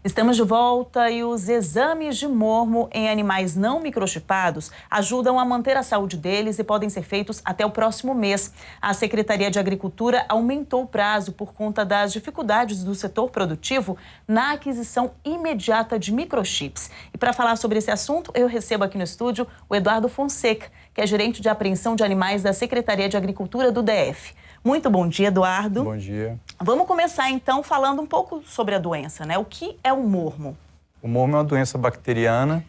Estamos de volta e os exames de mormo em animais não microchipados ajudam a manter a saúde deles e podem ser feitos até o próximo mês. A Secretaria de Agricultura aumentou o prazo por conta das dificuldades do setor produtivo na aquisição imediata de microchips. E para falar sobre esse assunto, eu recebo aqui no estúdio o Eduardo Fonseca, que é gerente de apreensão de animais da Secretaria de Agricultura do DF. Muito bom dia, Eduardo. Bom dia. Vamos começar, então, falando um pouco sobre a doença, né? O que é o mormo? O mormo é uma doença bacteriana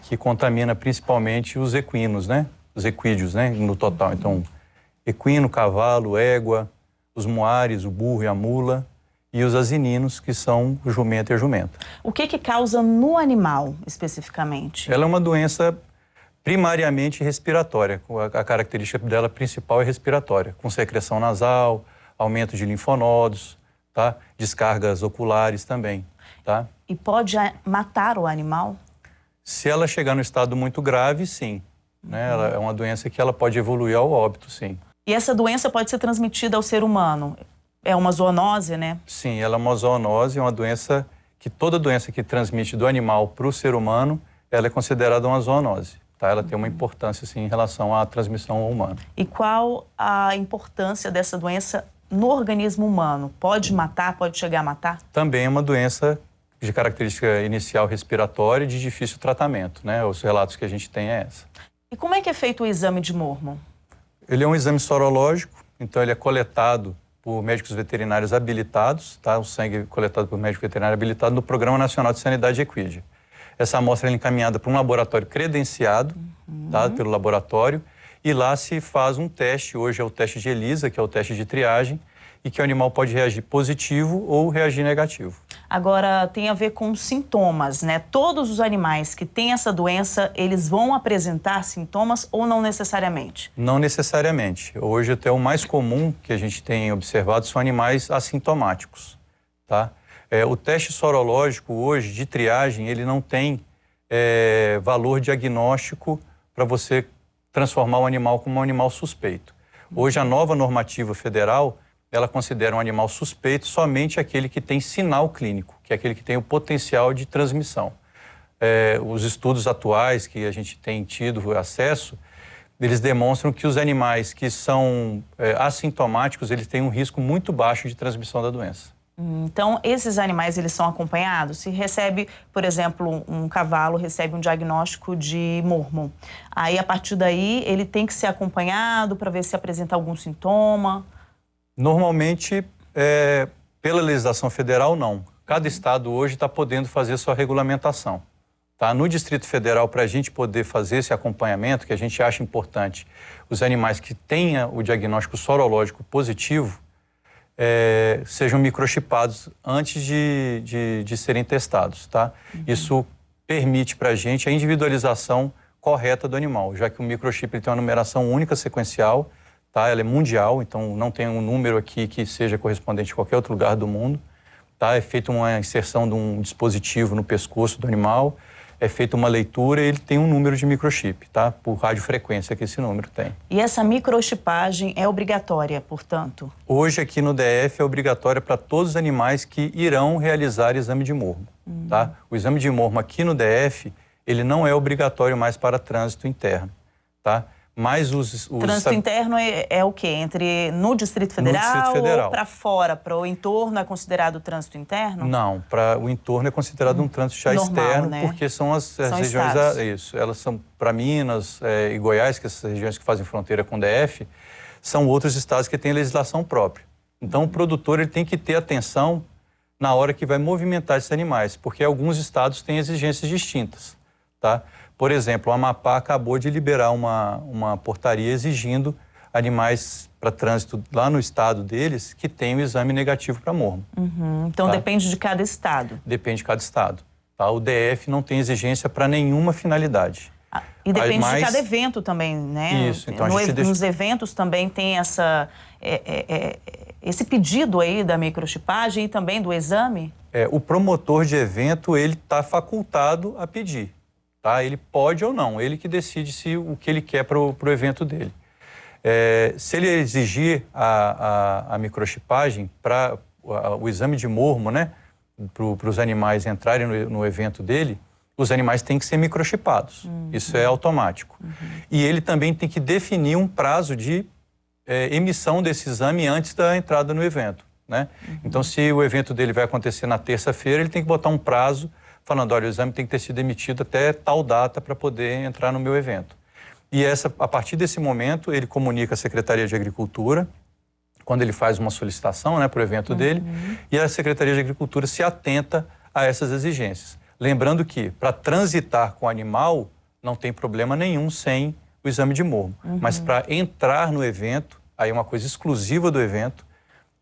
que contamina principalmente os equinos, né? Os equídeos, né? No total. Então, equino, cavalo, égua, os moares, o burro e a mula, e os asininos, que são o jumento e a jumenta. O que causa no animal, especificamente? Ela é uma doença primariamente respiratória. A característica dela principal é respiratória, com secreção nasal, aumento de linfonodos, tá? Descargas oculares também, tá? E pode matar o animal? Se ela chegar no estado muito grave, sim. Né? Ela é uma doença que ela pode evoluir ao óbito, sim. E essa doença pode ser transmitida ao ser humano? É uma zoonose, né? Sim, ela é uma zoonose, é uma doença que toda doença que transmite do animal para o ser humano, ela é considerada uma zoonose. Tá? Ela tem uma importância, sim, em relação à transmissão ao humano. E qual a importância dessa doença no organismo humano? Pode matar, pode chegar a matar? Também é uma doença de característica inicial respiratória e de difícil tratamento, né? Os relatos que a gente tem é essa. E como é que é feito o exame de mormo? Ele é um exame sorológico, então ele é coletado por médicos veterinários habilitados, tá? O sangue é coletado por médico veterinário habilitado no Programa Nacional de Sanidade Equídea. Essa amostra é encaminhada para um laboratório credenciado, tá? Pelo laboratório, e lá se faz um teste, hoje é o teste de ELISA, que é o teste de triagem, e que o animal pode reagir positivo ou reagir negativo. Agora, tem a ver com sintomas, né? Todos os animais que têm essa doença, eles vão apresentar sintomas ou não necessariamente? Não necessariamente. Hoje até o mais comum que a gente tem observado são animais assintomáticos, tá? O teste sorológico hoje de triagem, ele não tem valor diagnóstico para você transformar o animal como um animal suspeito. Hoje a nova normativa federal, ela considera um animal suspeito somente aquele que tem sinal clínico, que é aquele que tem o potencial de transmissão. Os estudos atuais que a gente tem tido acesso, eles demonstram que os animais que são assintomáticos, eles têm um risco muito baixo de transmissão da doença. Então, esses animais, eles são acompanhados? Se recebe, por exemplo, um cavalo recebe um diagnóstico de mormo, aí, a partir daí, ele tem que ser acompanhado para ver se apresenta algum sintoma? Normalmente, pela legislação federal, não. Cada estado hoje está podendo fazer sua regulamentação. Tá? No Distrito Federal, para a gente poder fazer esse acompanhamento, que a gente acha importante, os animais que tenham o diagnóstico sorológico positivo, sejam microchipados antes de serem testados, tá? Isso permite para a gente a individualização correta do animal, já que o microchip ele tem uma numeração única sequencial, tá? Ela é mundial, então não tem um número aqui que seja correspondente a qualquer outro lugar do mundo, tá? É feita uma inserção de um dispositivo no pescoço do animal, é feita uma leitura e ele tem um número de microchip, tá? Por radiofrequência que esse número tem. E essa microchipagem é obrigatória, portanto? Hoje aqui no DF é obrigatória para todos os animais que irão realizar exame de mormo, tá? O exame de mormo aqui no DF, ele não é obrigatório mais para trânsito interno, tá? Mas Trânsito interno é o quê? No Distrito Federal, no Distrito Federal. Ou para fora? Para o entorno é considerado trânsito interno? Não, para o entorno é considerado um trânsito já normal, externo, né? porque são as regiões... Isso, elas são para Minas e Goiás, que essas regiões que fazem fronteira com o DF, são outros estados que têm legislação própria. Então o produtor ele tem que ter atenção na hora que vai movimentar esses animais, porque alguns estados têm exigências distintas, tá? Por exemplo, o Amapá acabou de liberar uma portaria exigindo animais para trânsito lá no estado deles que tenham o exame negativo para mormo. Então tá? Depende de cada estado? Depende de cada estado. Tá? O DF não tem exigência para nenhuma finalidade. E depende de cada evento também, né? Isso. Então, nos eventos também tem esse pedido aí da microchipagem e também do exame? O promotor de evento, ele está facultado a pedir. Tá? Ele pode ou não, ele que decide o que ele quer para o evento dele. Se ele exigir a microchipagem para o exame de mormo, né, para os animais entrarem no evento dele, os animais têm que ser microchipados. Isso é automático. E ele também tem que definir um prazo de emissão desse exame antes da entrada no evento, né? Então, se o evento dele vai acontecer na terça-feira, ele tem que botar um prazo falando, olha, o exame tem que ter sido emitido até tal data para poder entrar no meu evento. E a partir desse momento, ele comunica à Secretaria de Agricultura, quando ele faz uma solicitação, né, para o evento dele, e a Secretaria de Agricultura se atenta a essas exigências. Lembrando que, para transitar com o animal, não tem problema nenhum sem o exame de mormo. Mas para entrar no evento, aí é uma coisa exclusiva do evento,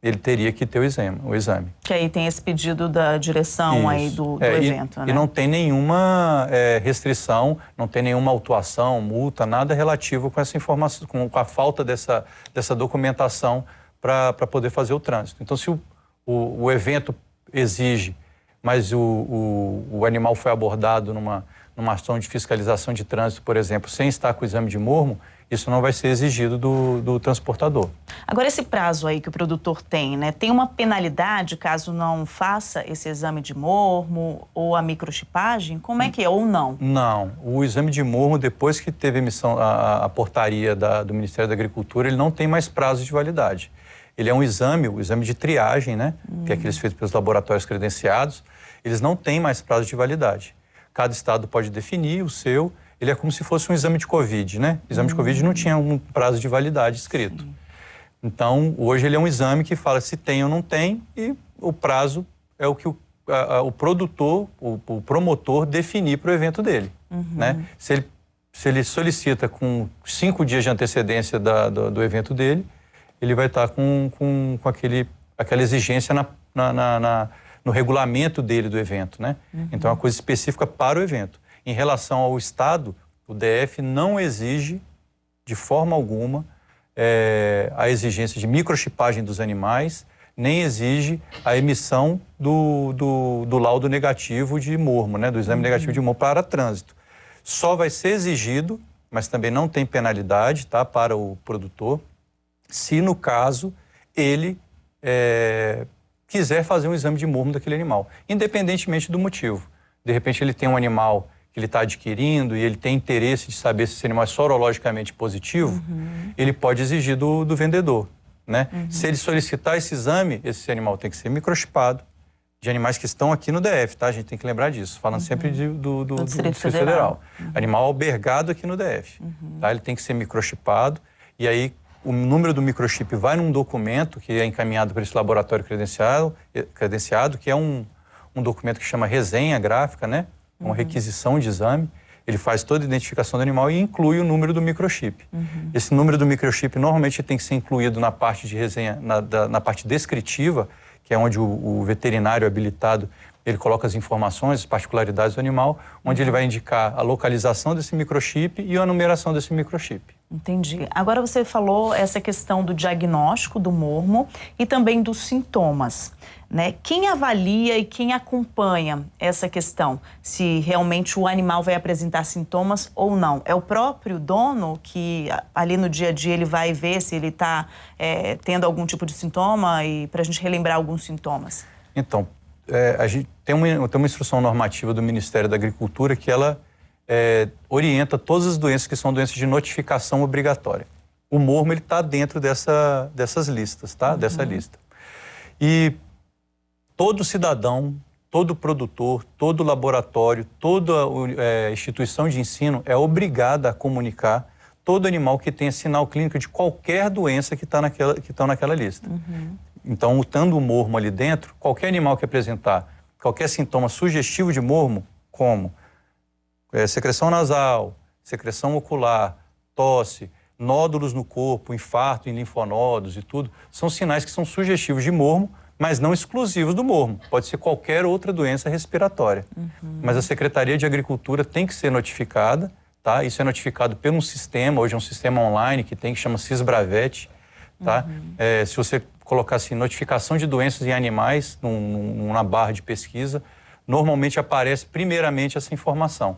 ele teria que ter o exame. Que aí tem esse pedido da direção aí do evento, né? E não tem nenhuma restrição, não tem nenhuma autuação, multa, nada relativo com essa informação, com a falta dessa documentação para poder fazer o trânsito. Então, se o evento exige, mas o animal foi abordado numa ação de fiscalização de trânsito, por exemplo, sem estar com o exame de mormo, isso não vai ser exigido do transportador. Agora, esse prazo aí que o produtor tem, né? Tem uma penalidade caso não faça esse exame de mormo ou a microchipagem? Como é que é, ou não? Não. O exame de mormo, depois que teve emissão a portaria do Ministério da Agricultura, ele não tem mais prazo de validade. Ele é o exame de triagem, né? Que é aqueles feitos pelos laboratórios credenciados. Eles não têm mais prazo de validade. Cada estado pode definir o seu. Ele é como se fosse um exame de Covid, né? O exame de Covid não tinha um prazo de validade escrito. Sim. Então, hoje ele é um exame que fala se tem ou não tem, e o prazo é o que o produtor, o promotor definir para o evento dele, né? Se ele solicita com 5 dias de antecedência do evento dele, ele vai estar com aquela exigência no regulamento dele do evento, né? Então, é uma coisa específica para o evento. Em relação ao Estado, o DF não exige, de forma alguma, a exigência de microchipagem dos animais, nem exige a emissão do laudo negativo de mormo, né? Do exame negativo de mormo para trânsito. Só vai ser exigido, mas também não tem penalidade, tá, para o produtor, se, no caso, ele quiser fazer um exame de mormo daquele animal, independentemente do motivo. De repente, ele tem um animal que ele está adquirindo e ele tem interesse de saber se esse animal é sorologicamente positivo, ele pode exigir do vendedor, né? Se ele solicitar esse exame, esse animal tem que ser microchipado, de animais que estão aqui no DF, tá? A gente tem que lembrar disso, falando sempre do Distrito Federal. Animal albergado aqui no DF, tá? Ele tem que ser microchipado, e aí o número do microchip vai num documento que é encaminhado para esse laboratório credenciado, que é um documento que chama resenha gráfica, né? Uma requisição de exame. Ele faz toda a identificação do animal e inclui o número do microchip. Esse número do microchip normalmente tem que ser incluído na parte de resenha, na parte descritiva, que é onde o veterinário habilitado, ele coloca as informações, as particularidades do animal, onde ele vai indicar a localização desse microchip e a numeração desse microchip. Entendi. Agora você falou essa questão do diagnóstico do mormo e também dos sintomas, né? Quem avalia e quem acompanha essa questão? Se realmente o animal vai apresentar sintomas ou não? É o próprio dono que ali no dia a dia ele vai ver se ele está tendo algum tipo de sintoma, e para a gente relembrar alguns sintomas? Então, a gente tem uma instrução normativa do Ministério da Agricultura que ela orienta todas as doenças que são doenças de notificação obrigatória. O mormo, ele está dentro dessas listas, tá? Dessa lista. E todo cidadão, todo produtor, todo laboratório, toda instituição de ensino é obrigada a comunicar todo animal que tenha sinal clínico de qualquer doença que estão naquela lista. Então, estando o mormo ali dentro, qualquer animal que apresentar qualquer sintoma sugestivo de mormo, como secreção nasal, secreção ocular, tosse, nódulos no corpo, infarto em linfonodos e tudo, são sinais que são sugestivos de mormo, mas não exclusivos do mormo. Pode ser qualquer outra doença respiratória. Mas a Secretaria de Agricultura tem que ser notificada, tá? Isso é notificado por um sistema, hoje é um sistema online que chama Sisbravet, tá? Se você colocar assim, notificação de doenças em animais na barra de pesquisa, normalmente aparece primeiramente essa informação.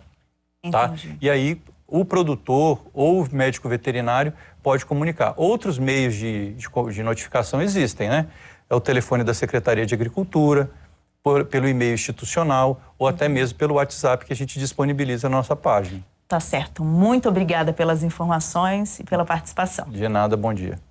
Tá? E aí o produtor ou o médico veterinário pode comunicar. Outros meios de notificação existem, né? É o telefone da Secretaria de Agricultura, pelo e-mail institucional ou até mesmo pelo WhatsApp que a gente disponibiliza na nossa página. Tá certo. Muito obrigada pelas informações e pela participação. De nada, bom dia.